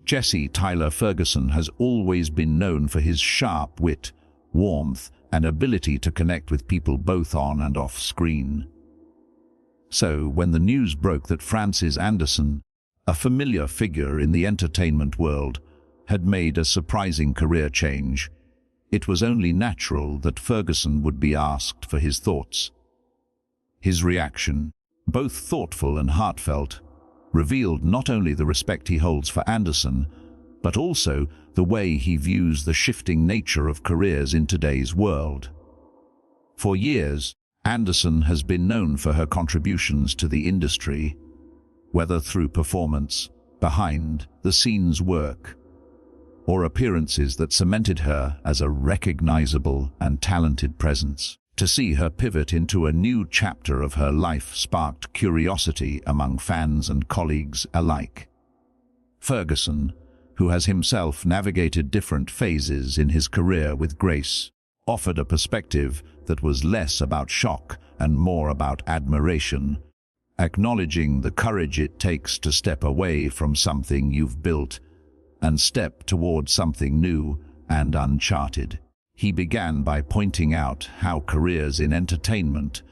Jesse Tyler Ferguson has always been known for his sharp wit, warmth, and ability to connect with people both on and off screen. So, when the news broke that Francis Anderson, a familiar figure in the entertainment world, had made a surprising career change, it was only natural that Ferguson would be asked for his thoughts. His reaction, both thoughtful and heartfelt, revealed not only the respect he holds for Anderson, but also the way he views the shifting nature of careers in today's world. For years, Anderson has been known for her contributions to the industry, whether through performance, behind-the-scenes work, or appearances that cemented her as a recognizable and talented presence. To see her pivot into a new chapter of her life sparked curiosity among fans and colleagues alike. Ferguson, who has himself navigated different phases in his career with grace, offered a perspective that was less about shock and more about admiration, acknowledging the courage it takes to step away from something you've built and step toward something new and uncharted. He began by pointing out how careers in entertainment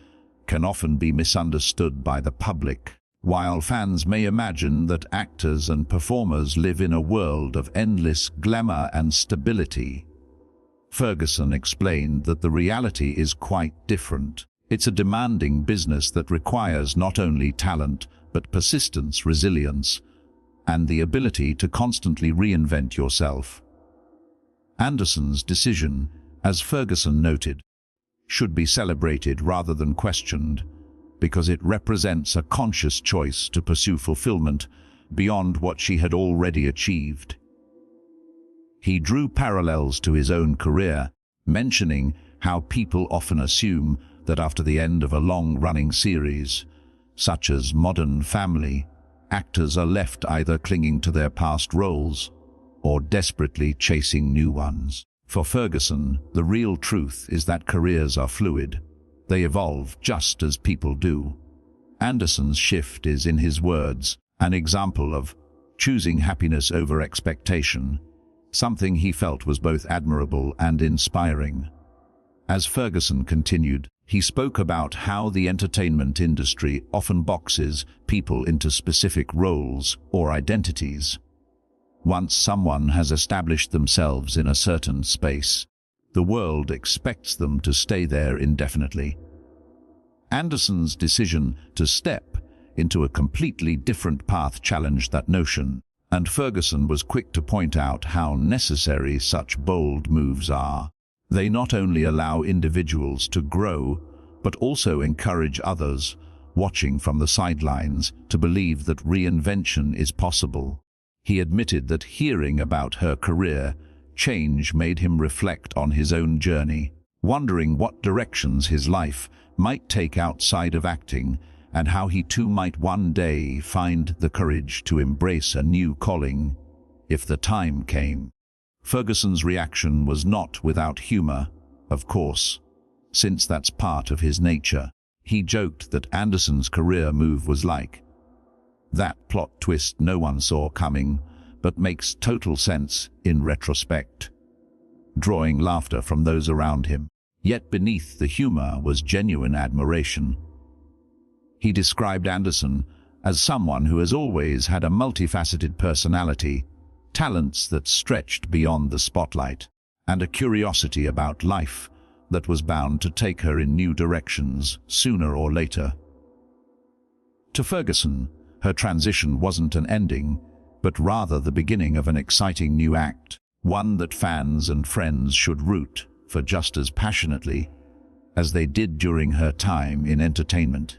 can often be misunderstood by the public. While fans may imagine that actors and performers live in a world of endless glamour and stability, Ferguson explained that the reality is quite different. It's a demanding business that requires not only talent, but persistence, resilience, and the ability to constantly reinvent yourself. Anderson's decision, as Ferguson noted, should be celebrated rather than questioned, because it represents a conscious choice to pursue fulfillment beyond what she had already achieved. He drew parallels to his own career, mentioning how people often assume that after the end of a long-running series, such as Modern Family, actors are left either clinging to their past roles or desperately chasing new ones. For Ferguson, the real truth is that careers are fluid. They evolve just as people do. Anderson's shift is, in his words, an example of choosing happiness over expectation, something he felt was both admirable and inspiring. As Ferguson continued, he spoke about how the entertainment industry often boxes people into specific roles or identities. Once someone has established themselves in a certain space, the world expects them to stay there indefinitely. Anderson's decision to step into a completely different path challenged that notion, and Ferguson was quick to point out how necessary such bold moves are. They not only allow individuals to grow, but also encourage others, watching from the sidelines, to believe that reinvention is possible. He admitted that hearing about her career change made him reflect on his own journey, wondering what directions his life might take outside of acting and how he too might one day find the courage to embrace a new calling, if the time came. Ferguson's reaction was not without humor, of course, since that's part of his nature. He joked that Anderson's career move was like that plot twist no one saw coming, but makes total sense in retrospect, drawing laughter from those around him. Yet beneath the humor was genuine admiration. He described Anderson as someone who has always had a multifaceted personality, talents that stretched beyond the spotlight, and a curiosity about life that was bound to take her in new directions sooner or later. To Ferguson, her transition wasn't an ending, but rather the beginning of an exciting new act, one that fans and friends should root for just as passionately as they did during her time in entertainment.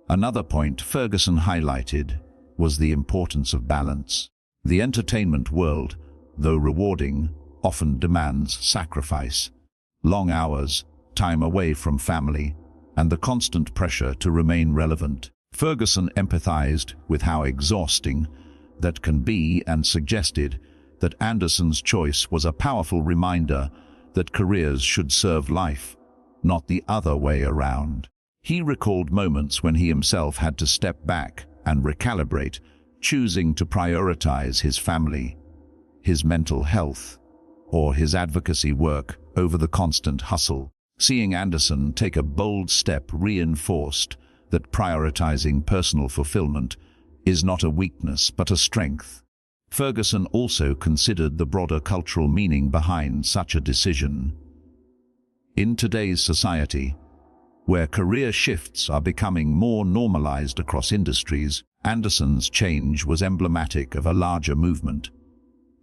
Another point Ferguson highlighted was the importance of balance. The entertainment world, though rewarding, often demands sacrifice. Long hours, time away from family, and the constant pressure to remain relevant. Ferguson empathized with how exhausting that can be and suggested that Anderson's choice was a powerful reminder that careers should serve life, not the other way around. He recalled moments when he himself had to step back and recalibrate, choosing to prioritize his family, his mental health, or his advocacy work over the constant hustle. Seeing Anderson take a bold step reinforced that prioritizing personal fulfillment is not a weakness but a strength. Ferguson also considered the broader cultural meaning behind such a decision. In today's society, where career shifts are becoming more normalized across industries, Anderson's change was emblematic of a larger movement.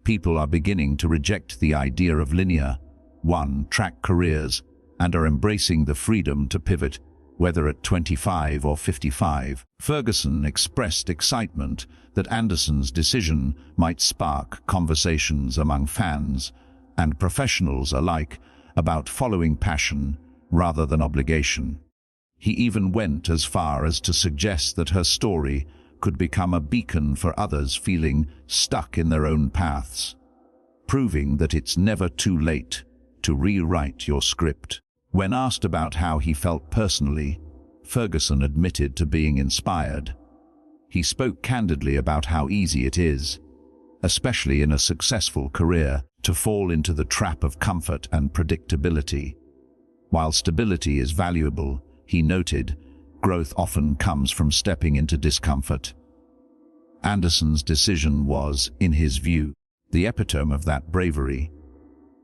People are beginning to reject the idea of linear, one-track careers and are embracing the freedom to pivot, whether at 25 or 55. Ferguson expressed excitement that Anderson's decision might spark conversations among fans and professionals alike about following passion rather than obligation. He even went as far as to suggest that her story could become a beacon for others feeling stuck in their own paths, proving that it's never too late to rewrite your script. When asked about how he felt personally, Ferguson admitted to being inspired. He spoke candidly about how easy it is, especially in a successful career, to fall into the trap of comfort and predictability. While stability is valuable, he noted, growth often comes from stepping into discomfort. Anderson's decision was, in his view, the epitome of that bravery.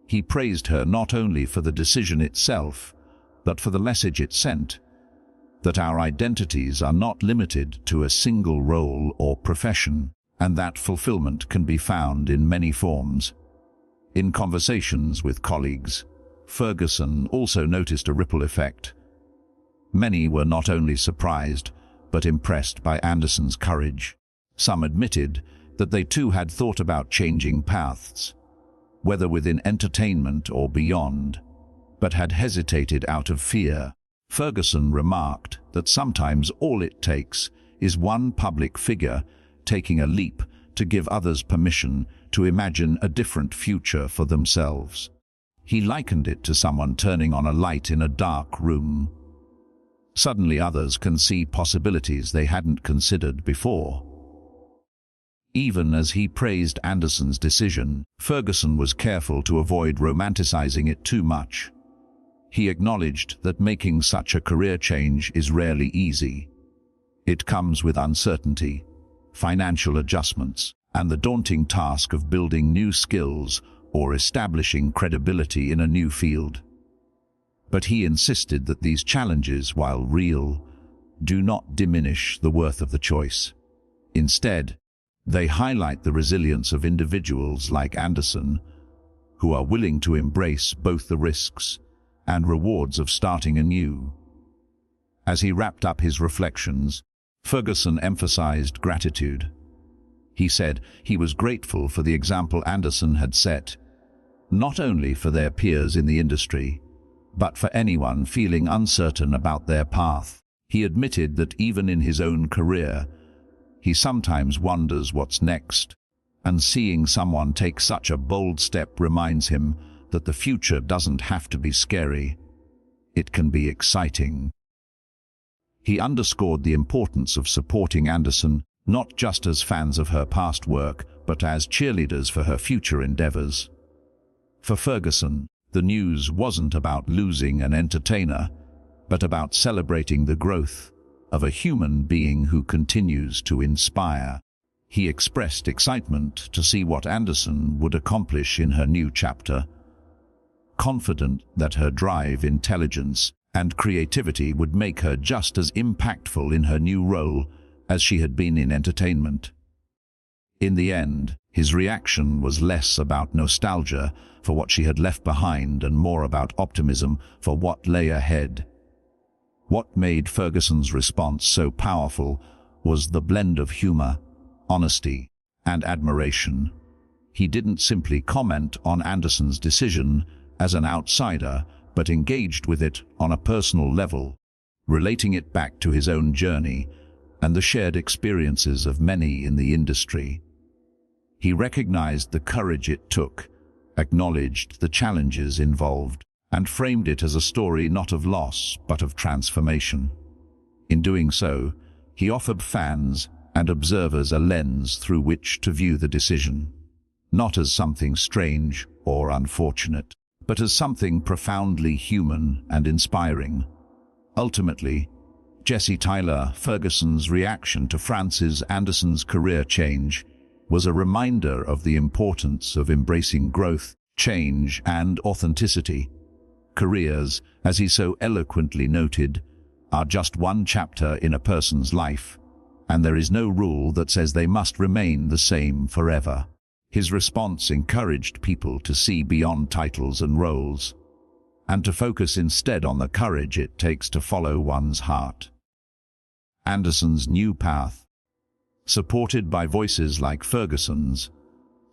He praised her not only for the decision itself, but for the message it sent, that our identities are not limited to a single role or profession, and that fulfillment can be found in many forms. In conversations with colleagues, Ferguson also noticed a ripple effect. Many were not only surprised, but impressed by Anderson's courage. Some admitted that they too had thought about changing paths, whether within entertainment or beyond, but had hesitated out of fear. Ferguson remarked that sometimes all it takes is one public figure taking a leap to give others permission to imagine a different future for themselves. He likened it to someone turning on a light in a dark room. Suddenly others can see possibilities they hadn't considered before. Even as he praised Anderson's decision, Ferguson was careful to avoid romanticizing it too much. He acknowledged that making such a career change is rarely easy. It comes with uncertainty, financial adjustments, and the daunting task of building new skills or establishing credibility in a new field. But he insisted that these challenges, while real, do not diminish the worth of the choice. Instead, they highlight the resilience of individuals like Anderson, who are willing to embrace both the risks and rewards of starting anew. As he wrapped up his reflections, Ferguson emphasized gratitude. He said he was grateful for the example Anderson had set, not only for their peers in the industry, but for anyone feeling uncertain about their path. He admitted that even in his own career, he sometimes wonders what's next, and seeing someone take such a bold step reminds him that the future doesn't have to be scary. It can be exciting. He underscored the importance of supporting Anderson, not just as fans of her past work, but as cheerleaders for her future endeavors. For Ferguson, the news wasn't about losing an entertainer, but about celebrating the growth of a human being who continues to inspire. He expressed excitement to see what Anderson would accomplish in her new chapter, confident that her drive, intelligence, and creativity would make her just as impactful in her new role as she had been in entertainment. In the end, his reaction was less about nostalgia for what she had left behind and more about optimism for what lay ahead. What made Ferguson's response so powerful was the blend of humor, honesty, and admiration. He didn't simply comment on Anderson's decision as an outsider, but engaged with it on a personal level, relating it back to his own journey and the shared experiences of many in the industry. He recognized the courage it took, acknowledged the challenges involved, and framed it as a story not of loss but of transformation. In doing so, he offered fans and observers a lens through which to view the decision, not as something strange or unfortunate, but as something profoundly human and inspiring. Ultimately, Jesse Tyler Ferguson's reaction to Francis Anderson's career change was a reminder of the importance of embracing growth, change, and authenticity. Careers, as he so eloquently noted, are just one chapter in a person's life, and there is no rule that says they must remain the same forever. His response encouraged people to see beyond titles and roles, and to focus instead on the courage it takes to follow one's heart. Anderson's new path, supported by voices like Ferguson's,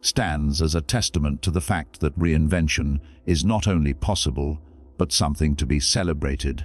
stands as a testament to the fact that reinvention is not only possible, but something to be celebrated.